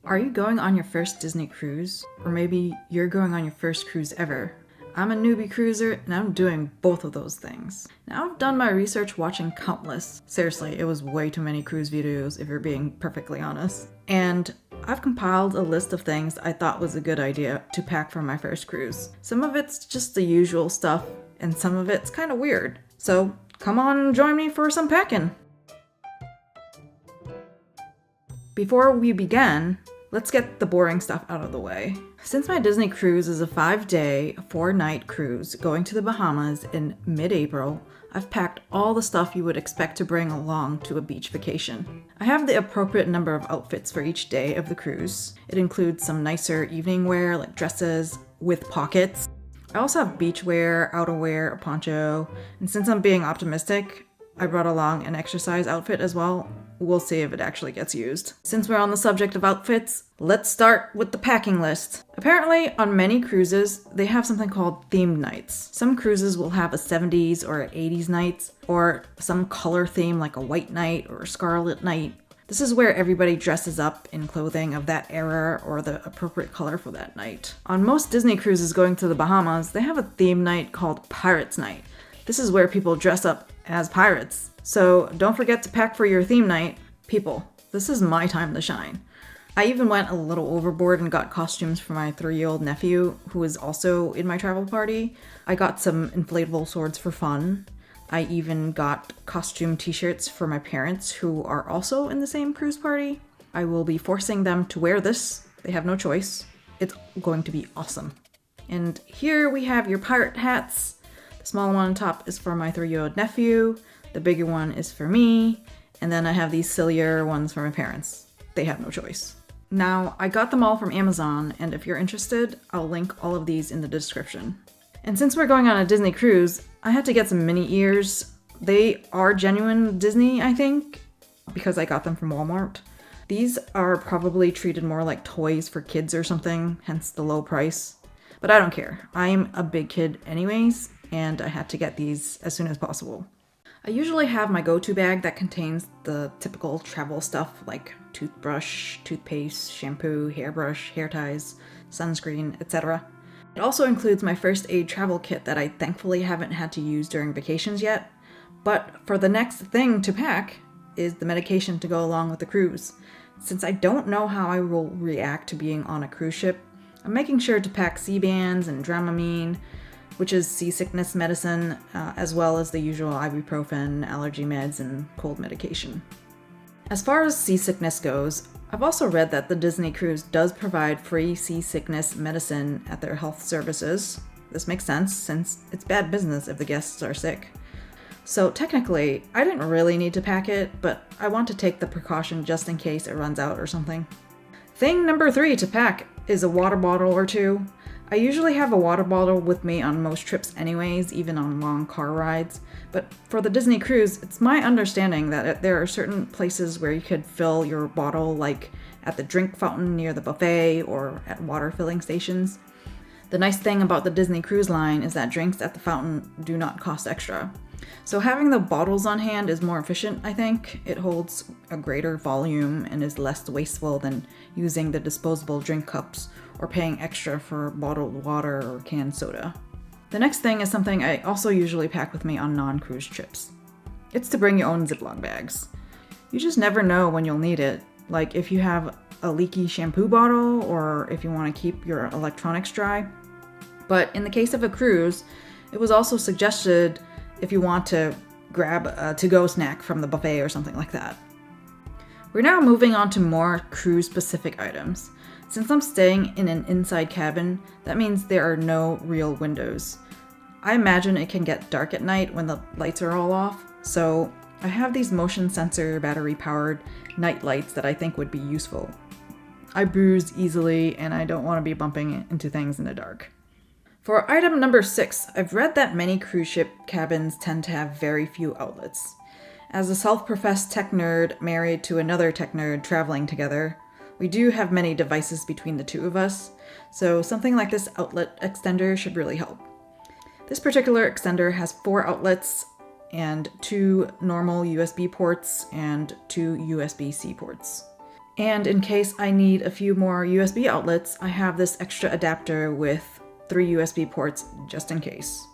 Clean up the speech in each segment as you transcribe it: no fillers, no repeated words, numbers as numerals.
Are you going on your first Disney cruise? Or maybe you're going on your first cruise ever? I'm a newbie cruiser and I'm doing both of those things. Now I've done my research watching countless. Seriously, it was way too many cruise videos if you're being perfectly honest. And I've compiled a list of things I thought was a good idea to pack for my first cruise. Some of it's just the usual stuff and some of it's kind of weird. So come on and join me for some packing. Before we begin, let's get the boring stuff out of the way. Since my Disney cruise is a 5-day, 4-night cruise going to the Bahamas in mid-April, I've packed all the stuff you would expect to bring along to a beach vacation. I have the appropriate number of outfits for each day of the cruise. It includes some nicer evening wear like dresses with pockets. I also have beach wear, outerwear, a poncho, and since I'm being optimistic, I brought along an exercise outfit as well. We'll see if it actually gets used. Since we're on the subject of outfits, let's start with the packing list. Apparently, on many cruises, they have something called themed nights. Some cruises will have a 70s or 80s nights, or some color theme like a white night or a scarlet night. This is where everybody dresses up in clothing of that era or the appropriate color for that night. On most Disney cruises going to the Bahamas, they have a theme night called Pirates Night. This is where people dress up as pirates. So don't forget to pack for your theme night. People, this is my time to shine. I even went a little overboard and got costumes for my 3-year-old nephew, who is also in my travel party. I got some inflatable swords for fun. I even got costume t-shirts for my parents, who are also in the same cruise party. I will be forcing them to wear this. They have no choice. It's going to be awesome. And here we have your pirate hats. The small one on top is for my 3-year-old nephew. The bigger one is for me. And then I have these sillier ones for my parents. They have no choice. Now, I got them all from Amazon, and if you're interested, I'll link all of these in the description. And since we're going on a Disney cruise, I had to get some mini ears. They are genuine Disney, I think, because I got them from Walmart. These are probably treated more like toys for kids or something, hence the low price. But I don't care. I'm a big kid anyways, and I had to get these as soon as possible. I usually have my go-to bag that contains the typical travel stuff like toothbrush, toothpaste, shampoo, hairbrush, hair ties, sunscreen, etc. It also includes my first aid travel kit that I thankfully haven't had to use during vacations yet. But for the next thing to pack is the medication to go along with the cruise. Since I don't know how I will react to being on a cruise ship, I'm making sure to pack Sea-Bands and Dramamine, which is seasickness medicine, as well as the usual ibuprofen, allergy meds, and cold medication. As far as seasickness goes, I've also read that the Disney cruise does provide free seasickness medicine at their health services. This makes sense, since it's bad business if the guests are sick. So technically, I didn't really need to pack it, but I want to take the precaution just in case it runs out or something. Thing number 3 to pack is a water bottle or two. I usually have a water bottle with me on most trips anyways, even on long car rides. But for the Disney cruise, it's my understanding that there are certain places where you could fill your bottle, like at the drink fountain near the buffet or at water filling stations. The nice thing about the Disney Cruise Line is that drinks at the fountain do not cost extra. So having the bottles on hand is more efficient, I think. It holds a greater volume and is less wasteful than using the disposable drink cups or paying extra for bottled water or canned soda. The next thing is something I also usually pack with me on non-cruise trips. It's to bring your own Ziploc bags. You just never know when you'll need it, like if you have a leaky shampoo bottle or if you want to keep your electronics dry. But in the case of a cruise, it was also suggested if you want to grab a to-go snack from the buffet or something like that. We're now moving on to more cruise-specific items. Since I'm staying in an inside cabin, that means there are no real windows. I imagine it can get dark at night when the lights are all off, so I have these motion sensor battery-powered night lights that I think would be useful. I bruise easily and I don't want to be bumping into things in the dark. For item number 6, I've read that many cruise ship cabins tend to have very few outlets. As a self-professed tech nerd married to another tech nerd traveling together, we do have many devices between the two of us, so something like this outlet extender should really help. This particular extender has 4 outlets and 2 normal USB ports and 2 USB-C ports. And in case I need a few more USB outlets, I have this extra adapter with 3 USB ports just in case.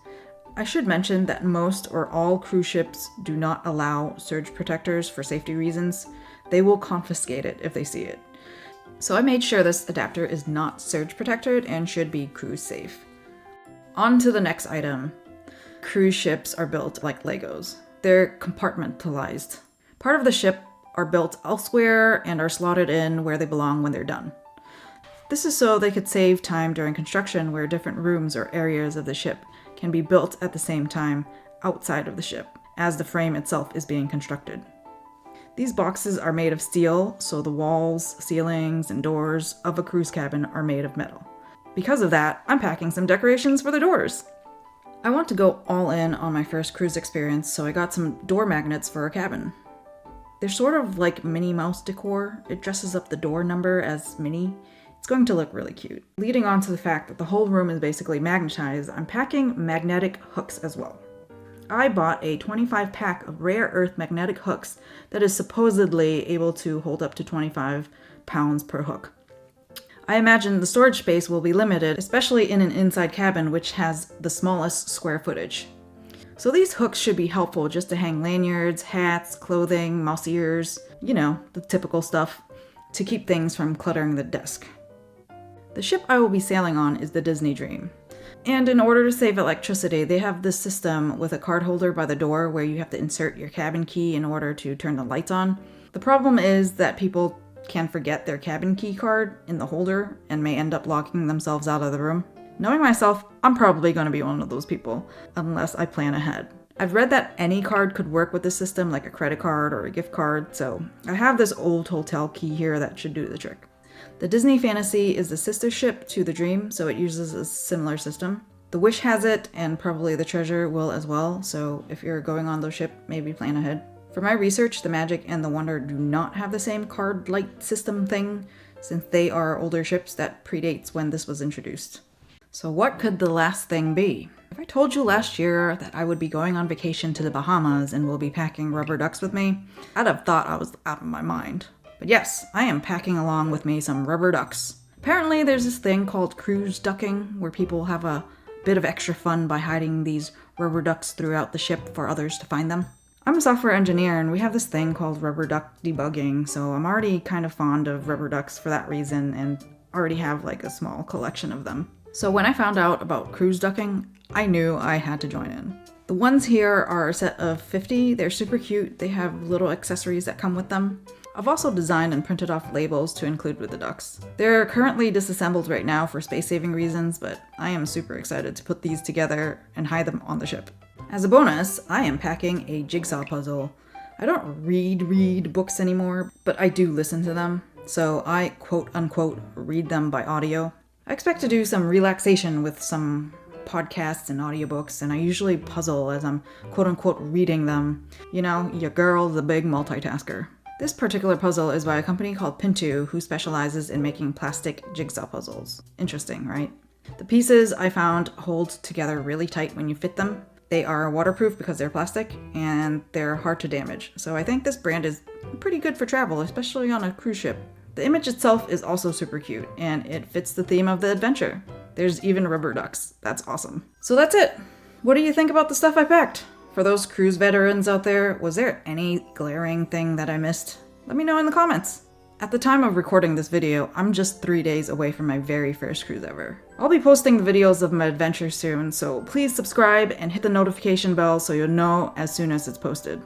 I should mention that most or all cruise ships do not allow surge protectors for safety reasons. They will confiscate it if they see it. So I made sure this adapter is not surge protected and should be cruise safe. On to the next item. Cruise ships are built like Legos. They're compartmentalized. Part of the ship are built elsewhere and are slotted in where they belong when they're done. This is so they could save time during construction where different rooms or areas of the ship can be built at the same time outside of the ship as the frame itself is being constructed. These boxes are made of steel, so the walls, ceilings, and doors of a cruise cabin are made of metal. Because of that, I'm packing some decorations for the doors. I want to go all in on my first cruise experience, so I got some door magnets for a cabin. They're sort of like Minnie Mouse decor. It dresses up the door number as Minnie. It's going to look really cute. Leading on to the fact that the whole room is basically magnetized, I'm packing magnetic hooks as well. I bought a 25 pack of rare earth magnetic hooks that is supposedly able to hold up to 25 pounds per hook. I imagine the storage space will be limited, especially in an inside cabin which has the smallest square footage. So these hooks should be helpful just to hang lanyards, hats, clothing, mouse ears, the typical stuff, to keep things from cluttering the desk. The ship I will be sailing on is the Disney Dream. And in order to save electricity, they have this system with a card holder by the door where you have to insert your cabin key in order to turn the lights on. The problem is that people can forget their cabin key card in the holder and may end up locking themselves out of the room. Knowing myself, I'm probably going to be one of those people, unless I plan ahead. I've read that any card could work with the system, like a credit card or a gift card, so I have this old hotel key here that should do the trick. The Disney Fantasy is the sister ship to the Dream, so it uses a similar system. The Wish has it, and probably the Treasure will as well, so if you're going on the ship, maybe plan ahead. For my research, the Magic and the Wonder do not have the same card-like system thing, since they are older ships that predates when this was introduced. So what could the last thing be? If I told you last year that I would be going on vacation to the Bahamas and will be packing rubber ducks with me, I'd have thought I was out of my mind. But yes, I am packing along with me some rubber ducks. Apparently there's this thing called cruise ducking, where people have a bit of extra fun by hiding these rubber ducks throughout the ship for others to find them. I'm a software engineer and we have this thing called rubber duck debugging, so I'm already kind of fond of rubber ducks for that reason and already have like a small collection of them. So when I found out about cruise ducking, I knew I had to join in. The ones here are a set of 50. They're super cute. They have little accessories that come with them. I've also designed and printed off labels to include with the ducks. They're currently disassembled right now for space-saving reasons, but I am super excited to put these together and hide them on the ship. As a bonus, I am packing a jigsaw puzzle. I don't read books anymore, but I do listen to them, so I quote-unquote read them by audio. I expect to do some relaxation with some podcasts and audiobooks, and I usually puzzle as I'm quote-unquote reading them. Your girl's a big multitasker. This particular puzzle is by a company called Pintu, who specializes in making plastic jigsaw puzzles. Interesting, right? The pieces I found hold together really tight when you fit them. They are waterproof because they're plastic, and they're hard to damage. So I think this brand is pretty good for travel, especially on a cruise ship. The image itself is also super cute, and it fits the theme of the adventure. There's even rubber ducks. That's awesome. So that's it. What do you think about the stuff I packed? For those cruise veterans out there, was there any glaring thing that I missed? Let me know in the comments. At the time of recording this video, I'm just 3 days away from my very first cruise ever. I'll be posting the videos of my adventure soon, so please subscribe and hit the notification bell so you'll know as soon as it's posted.